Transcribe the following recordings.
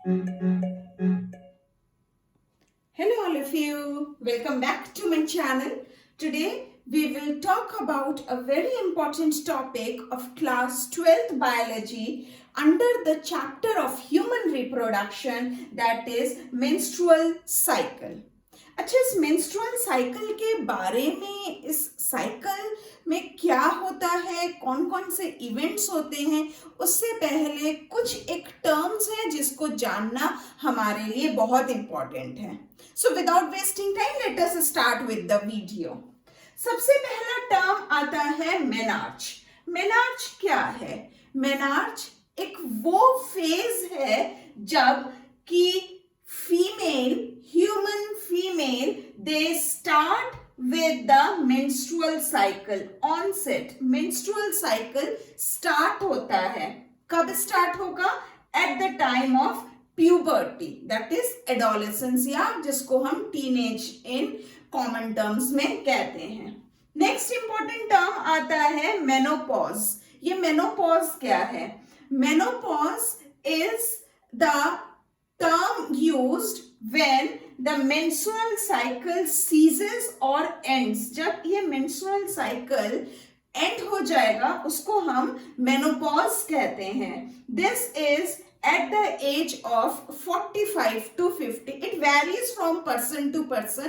Hello all of you, welcome back to my channel. Today we will talk about a very important topic of class 12th biology under the chapter of human reproduction, that is menstrual cycle. अच्छा, इस menstrual cycle के बारे में, इस cycle में क्या होता है, कौन कौन से इवेंट्स होते हैं, उससे पहले कुछ एक टर्म्स हैं जिसको जानना हमारे लिए बहुत इंपॉर्टेंट है. So without wasting time let us start with the video. सबसे पहला टर्म आता है मेनार्च. मेनार्च क्या है? मेनार्च एक वो फेज है जब कि female, human female, they start with the menstrual cycle. Onset menstrual cycle start होता है. कब start होगा? At the time of puberty, that is adolescence, या जिसको हम teenage in common terms में कहते हैं. नेक्स्ट इंपॉर्टेंट टर्म आता है मेनोपॉज. ये मेनोपॉज क्या है? Menopause is the term used when the menstrual cycle ceases or ends. जब ये menstrual cycle end हो जाएगा उसको हम menopause कहते हैं. This is at the age of 45 to 50. It varies from person to person.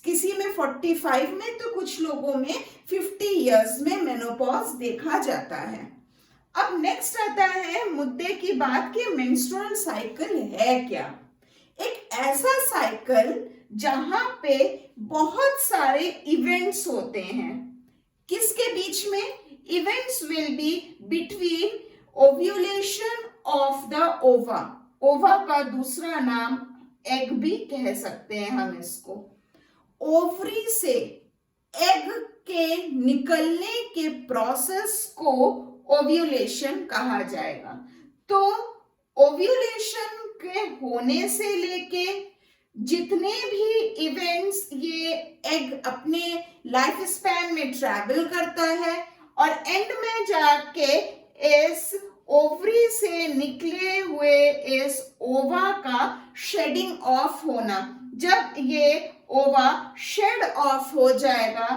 किसी में 45 में तो कुछ लोगों में 50 years में menopause देखा जाता है. अब नेक्स्ट आता है मुद्दे की बात कि मेंस्ट्रुअल साइकिल है क्या. एक ऐसा साइकिल जहां पे बहुत सारे इवेंट्स होते हैं. किसके बीच में? Events will be between ovulation of the ओवा. ओवा का दूसरा नाम एग भी कह सकते हैं हम इसको. ओवरी से एग के निकलने के प्रोसेस को ओव्यूलेशन कहा जाएगा. तो ओव्यूलेशन के होने से लेके जितने भी इवेंट्स ये एग अपने लाइफ स्पैन में ट्रैवल करता है और एंड में जाके इस ओवरी से निकले हुए इस ओवा का शेडिंग ऑफ होना. जब ये ओवा शेड ऑफ हो जाएगा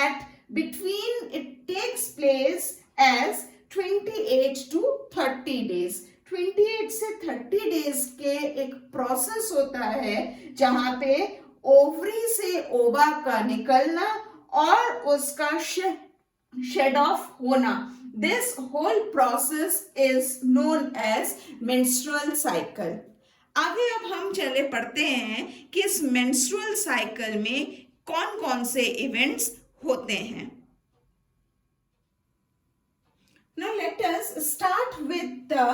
at between, it takes place as 28 to 30 days. 28 से 30 days के एक प्रोसेस होता है जहां पे ओवरी से ओवा का निकलना और उसका शेड ऑफ होना. This whole process is known as menstrual cycle. आगे अब हम चले पढ़ते हैं कि इस मेंस्ट्रुअल साइकिल में कौन कौन से इवेंट्स होते हैं. Now let us start with the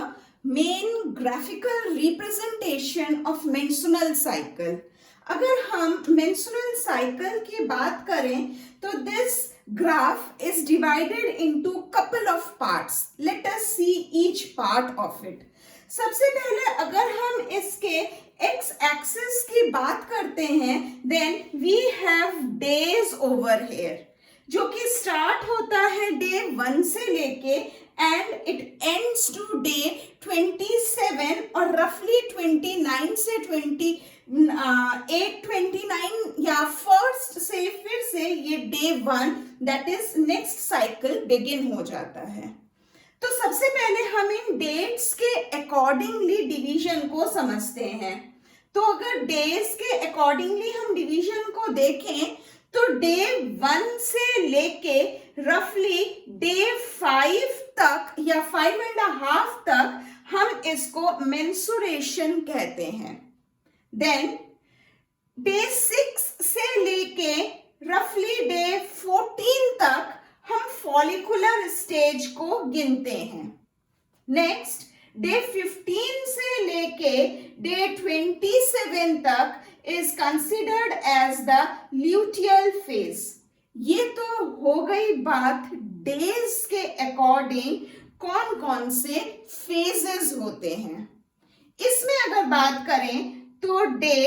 main graphical representation of menstrual cycle. अगर हम menstrual cycle की बात करें तो this graph is divided into couple of parts. Let us see each part of it. सबसे पहले अगर हम इसके x axis की बात करते हैं then we have days over here, जो कि स्टार्ट होता है डे 1 से लेके and it ends to day 27 और रफली 29 से 28, 29 या फर्स्ट से फिर से ये day 1 that is next cycle begin हो जाता है. तो सबसे पहले हम इन डेट्स के अकॉर्डिंगली डिवीजन को समझते हैं. तो अगर डेज के अकॉर्डिंगली हम डिवीजन को देखें तो डे 1 से लेके रफली डे 5 तक या 5.5 तक हम इसको मेंसुरेशन कहते हैं. देन डे 6 से लेके रफली डे 14 तक हम फॉलिकुलर स्टेज को गिनते हैं. नेक्स्ट डे 15 से लेके डे 27 तक is considered as the luteal phase. ये तो हो गई बात डेज के अकॉर्डिंग कौन कौन से फेजेस होते हैं. इसमें अगर बात करें तो डे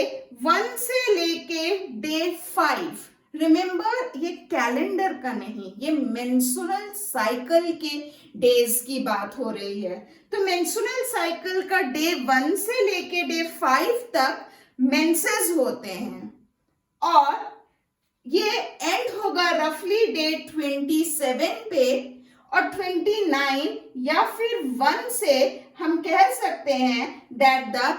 1 से लेके डे 5 रिमेंबर, ये कैलेंडर का नहीं, ये मेंस्ट्रुअल साइकिल के डेज की बात हो रही है। तो मेंस्ट्रुअल साइकिल का डे 1 से लेके डे 5 तक मेंसेस होते हैं और ये एंड होगा रफली डे 27 पे, और 29 या फिर 1 से हम कह सकते हैं that the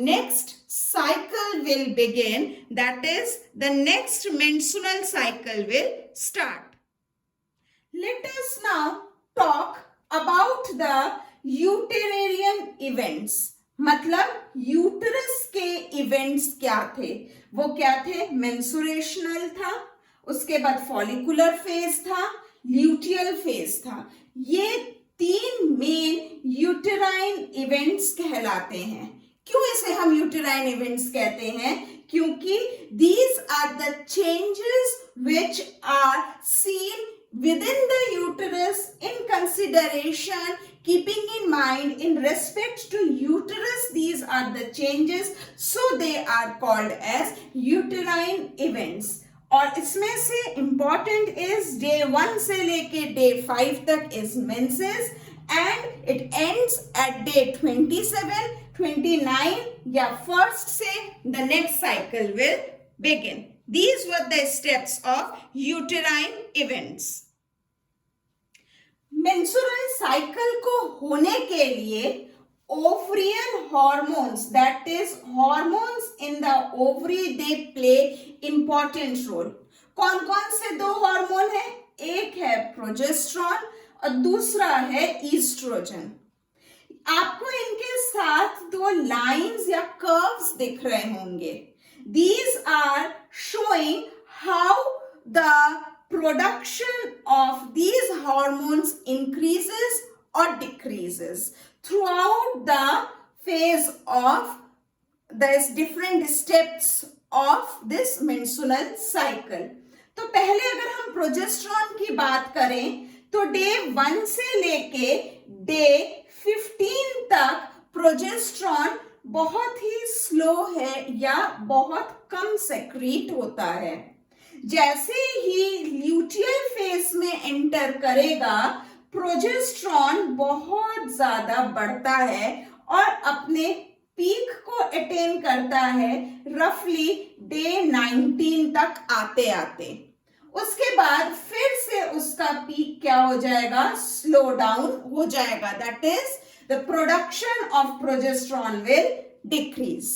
next cycle will begin, that is the next menstrual cycle will start. Let us now talk about the uterine events. मतलब यूटरस के इवेंट्स क्या थे? वो क्या थे? मेंस्ट्रुएशनल था, उसके बाद फॉलिकुलर फेज था, ल्यूटियल फेज था। ये 3 मेन यूटेराइन इवेंट्स कहलाते हैं। क्यों इसे हम यूटेराइन इवेंट्स कहते हैं? क्योंकि these are the changes which are seen within the uterus in consideration, keeping in mind in respect to uterus, these are the changes, so they are called as uterine events. और इसमें से important is day 1 से लेके day 5 तक is menses and it ends at day 27, 29 या first से the next cycle will begin. These were the steps of uterine events. Menstrual cycle को होने के लिए ovarian hormones, that is hormones in the ovary, they play important role. कौन कौन से 2 hormone है? एक है प्रोजेस्टेरॉन और दूसरा है ईस्ट्रोजन। आपको इनके साथ 2 लाइंस या कर्व्स दिख रहे होंगे। These are showing how the production of these hormones increases or decreases throughout the phase of these different steps of this menstrual cycle. तो पहले अगर हम प्रोजेस्टेरॉन की बात करें तो डे 1 से लेके डे 15 तक प्रोजेस्टेरॉन बहुत ही स्लो है या बहुत कम सेक्रीट होता है। जैसे ही ल्यूटियल फेज में एंटर करेगा प्रोजेस्टेरॉन बहुत ज्यादा बढ़ता है और अपने पीक को अटेन करता है रफली डे 19 तक आते आते। उसके बाद फिर से उसका पीक क्या हो जाएगा? स्लो डाउन हो जाएगा। That is the production of progesterone will decrease.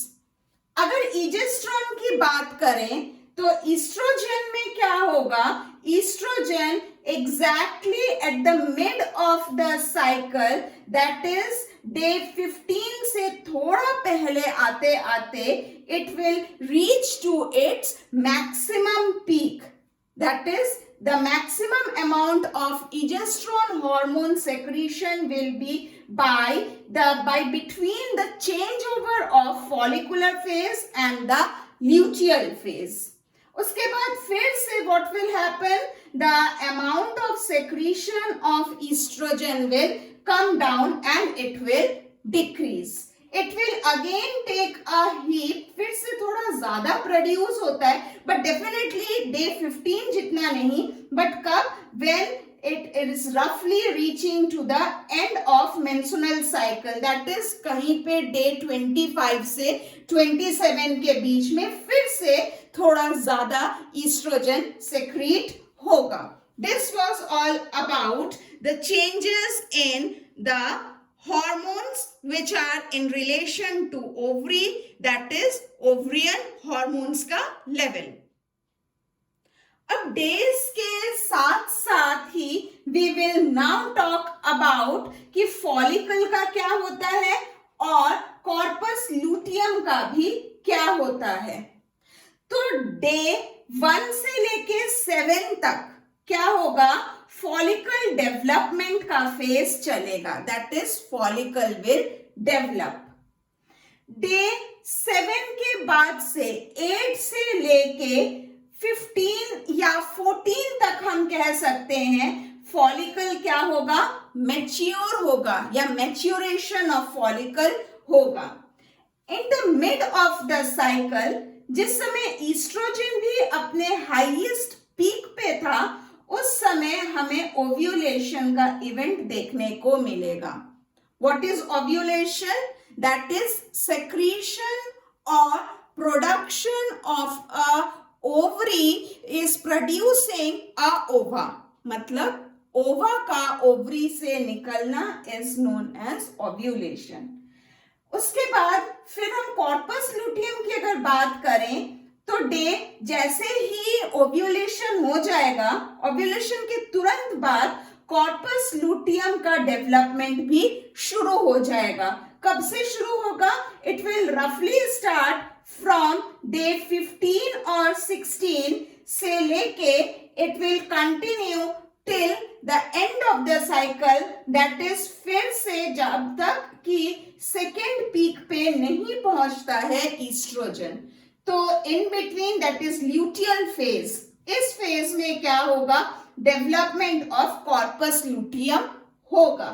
अगर ईजेस्ट्रॉन की बात करें तो ईस्ट्रोजन में क्या होगा? Oestrogen exactly at the mid of the cycle, that is day 15 से थोड़ा पहले आते आते it will reach to its maximum peak. That is the maximum amount of egesterone hormone secretion will be by between the changeover of follicular phase and the luteal phase. उसके बाद फिर से what will happen? The amount of secretion of estrogen will come down and it will decrease. It will again take a heat, फिर से थोड़ा ज्यादा produce होता है but definitely day 15 जितना नहीं, but कब? When it is roughly reaching to the end of menstrual cycle, that is कहीं पे day 25 से 27 के बीच में फिर से थोड़ा ज्यादा estrogen secrete होगा। This was all about the changes in the hormones which are in relation to ovary, that is ovarian hormones का level. अब days के साथ साथ ही we will now talk about कि follicle का क्या होता है और corpus luteum का भी क्या होता है। तो day 1 से लेके 7 तक क्या होगा? फॉलिकल डेवलपमेंट का फेज चलेगा, that is follicle will develop. Day 7 के बाद से 8 से लेके 15 या 14 तक हम कह सकते हैं फॉलिकल क्या होगा? मैच्योर होगा या मैच्योरेशन ऑफ फॉलिकल होगा। In the mid of the cycle जिस समय ईस्ट्रोजन भी अपने हाईएस्ट पीक पे था, उस समय हमें ओव्यूलेशन का इवेंट देखने को मिलेगा. What is ovulation? That is secretion or production of a ovary is producing a ova. मतलब ओवा का ओवरी से निकलना is known as ovulation. उसके बाद फिर हम कॉर्पस लुटियम की अगर बात करें तो जैसे ही ओव्यूलेशन हो जाएगा, ओव्यूलेशन के तुरंत बाद कॉर्पस लुटियम का डेवलपमेंट भी शुरू हो जाएगा. कब से शुरू होगा? इट विल रफली स्टार्ट फ्रॉम डे 15 और 16 से लेके it will continue till the end of the cycle, that is फिर से जब तक कि सेकेंड पीक पे नहीं पहुंचता है ईस्ट्रोजन. तो in between that is luteal phase. इस फेज में क्या होगा? डेवलपमेंट ऑफ कॉर्पस लुटियम होगा.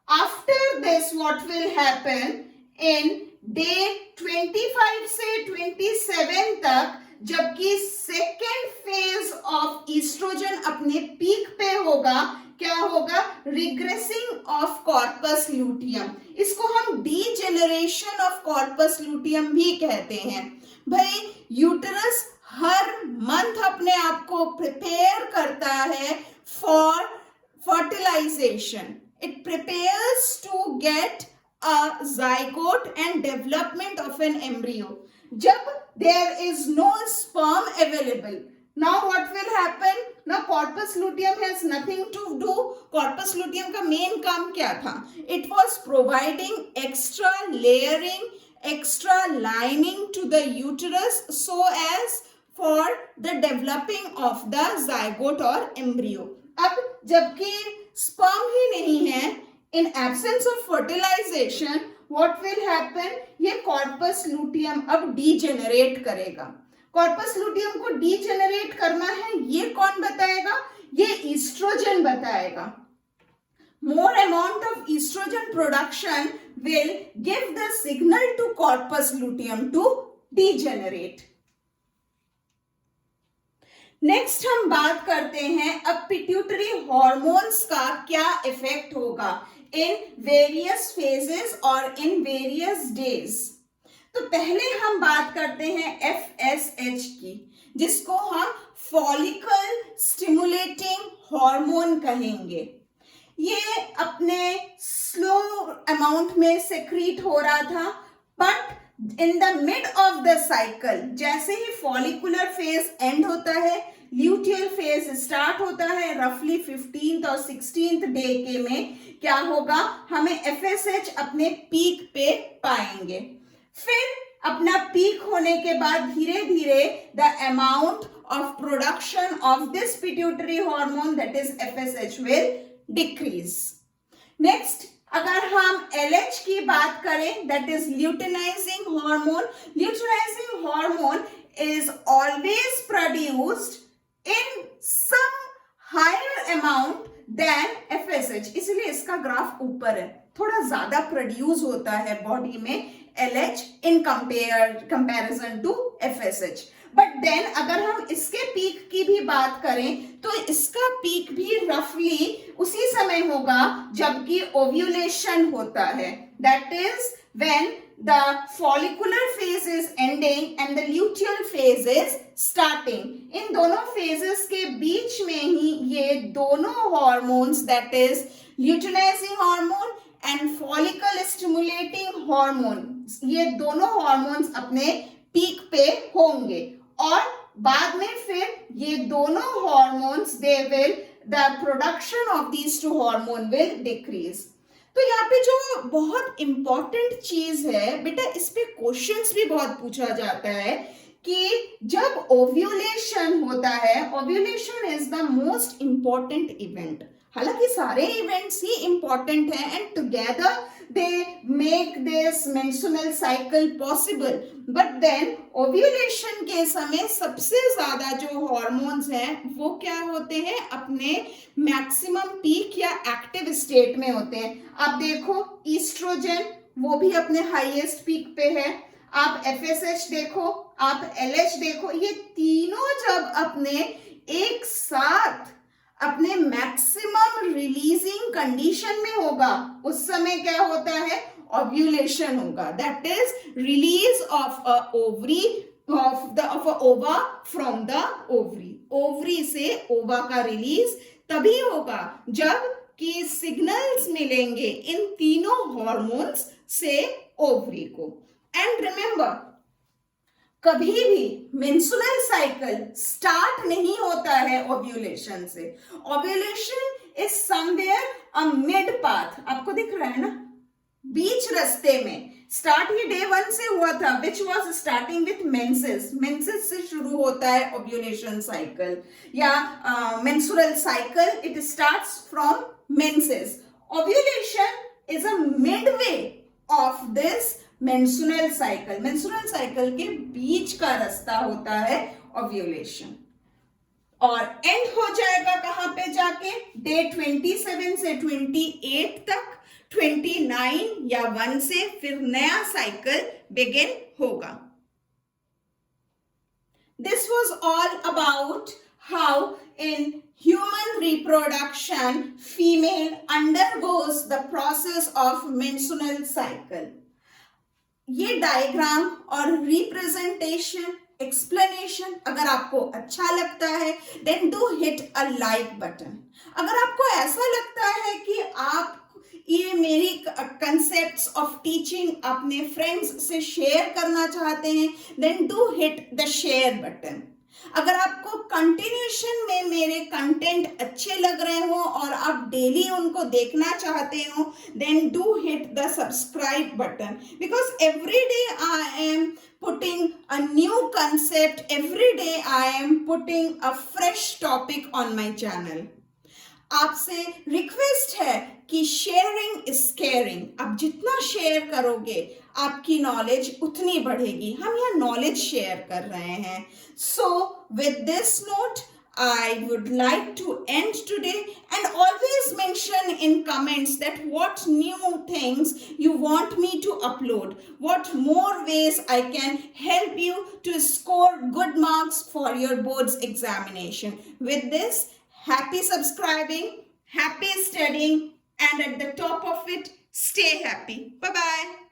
After this what will happen in day 25 से 27 तक, जबकि सेकेंड फेज ऑफ ईस्ट्रोजन अपने पीक पे होगा, क्या होगा? Regressing of corpus luteum. इसको हम डीजेनरेशन ऑफ कॉर्पस लुटियम भी कहते हैं. भाई यूटरस हर मंथ अपने आप को प्रिपेयर करता है for fertilisation. It prepares to get a zygote and development of an embryo. जब there is no sperm available, now what will happen? Now corpus luteum has nothing to do. Corpus luteum का main काम क्या था? It was providing extra layering, extra lining to the uterus so as for the developing of the zygote or embryo. अब जबकि sperm ही नहीं है, in absence of fertilization, what will happen? ये corpus luteum अब degenerate करेगा. Corpus luteum को degenerate करना है, ये कौन बताएगा? ये ईस्ट्रोजन बताएगा. More amount of estrogen production will give the signal to corpus luteum to degenerate. Next हम बात करते हैं अब पिट्यूटरी हॉर्मोन्स का क्या इफेक्ट होगा इन वेरियस फेजेस और इन वेरियस डेज. तो पहले हम बात करते हैं FSH की, जिसको हम फॉलिकल स्टिमुलेटिंग हार्मोन कहेंगे. ये अपने स्लो अमाउंट में सेक्रीट हो रहा था, but in the mid of the cycle, जैसे ही फॉलिकुलर फेज एंड होता है, ल्यूटियल फेज स्टार्ट होता है, रफली 15th और 16th डे के में क्या होगा? हमें FSH अपने पीक पे पाएंगे. फिर अपना पीक होने के बाद धीरे धीरे the amount of production of this pituitary hormone that is FSH will decrease. Next अगर हम LH की बात करें, that is luteinising hormone. Luteinising hormone is always produced in some higher amount than FSH. इसलिए इसका ग्राफ ऊपर है, थोड़ा ज्यादा प्रोड्यूस होता है बॉडी में LH in comparison to FSH. But then अगर हम इसके पीक की भी बात करें तो इसका पीक भी रफली उसी समय होगा जबकि ओव्यूलेशन होता है. That is when the follicular phase is ending and the luteal phase is starting. इन दोनों फेजेस के बीच में ही ये दोनों hormones that is luteinising hormone and follicle stimulating hormone, ये दोनों हार्मोन्स अपने पीक पे होंगे और बाद में फिर ये दोनों hormones they will the production of these two hormone will decrease. तो यहाँ पे जो बहुत इंपॉर्टेंट चीज है बेटा, इस पे क्वेश्चंस भी बहुत पूछा जाता है कि जब ओव्यूलेशन होता है, ovulation is the most important event. हालांकि सारे इवेंट्स ही इंपॉर्टेंट हैं and together they make this menstrual cycle possible, but then ovulation के समय सबसे ज्यादा जो हार्मोन्स हैं वो क्या होते हैं? अपने मैक्सिमम पीक या एक्टिव स्टेट में होते हैं. आप देखो ईस्ट्रोजन वो भी अपने हाईएस्ट पीक पे है. आप FSH देखो आप LH देखो, ये तीनों जब अपने एक साथ अपने मैक्सिमम रिलीजिंग कंडीशन में होगा, उस समय क्या होता है, ओव्यूलेशन होगा. That is release of a ovary of a ova from the ovary. Ovary से ओवा का रिलीज तभी होगा जब कि सिग्नल्स मिलेंगे इन तीनों हॉर्मोन्स से ओवरी को. एंड रिमेंबर, कभी भी मेंस्ट्रुअल साइकिल स्टार्ट नहीं होता है ओव्यूलेशन से. Ovulation is somewhere a mid path. आपको दिख रहा है ना, बीच रास्ते में. स्टार्ट ये डे 1 से हुआ था, which was starting with menses. Menses से शुरू होता है ओव्यूलेशन साइकिल या menstrual cycle. It starts from menses. Ovulation is a Midway of this menstrual cycle. Menstrual cycle के बीच का रास्ता होता है ओव्यूलेशन. और एंड हो जाएगा कहां पे जाके, डे 27 से 28 तक. 29 या 1 से फिर नया साइकिल बिगिन होगा. This was all about how in human reproduction female undergoes the process of menstrual cycle. ये डायग्राम और रिप्रेजेंटेशन एक्सप्लेनेशन अगर आपको अच्छा लगता है then do hit a like button. अगर आपको ऐसा लगता है कि आप ये मेरी कंसेप्ट्स ऑफ टीचिंग अपने फ्रेंड्स से शेयर करना चाहते हैं then do hit the share button. अगर आपको कंटिन्यूशन में मेरे कंटेंट अच्छे लग रहे हो और आप डेली उनको देखना चाहते हो then do hit the subscribe button, because every day I am putting a new concept, every day I am putting a fresh topic on my channel. आपसे रिक्वेस्ट है कि शेयरिंग इज केयरिंग. आप जितना share करोगे आपकी knowledge उतनी बढ़ेगी. हम यहाँ नॉलेज शेयर कर रहे हैं. So with this note I would like to end today, and always mention in comments that what new things you want me to upload, what more ways I can help you to score good marks for your board's examination. With this, happy subscribing, happy studying, and at the top of it, stay happy. Bye-bye.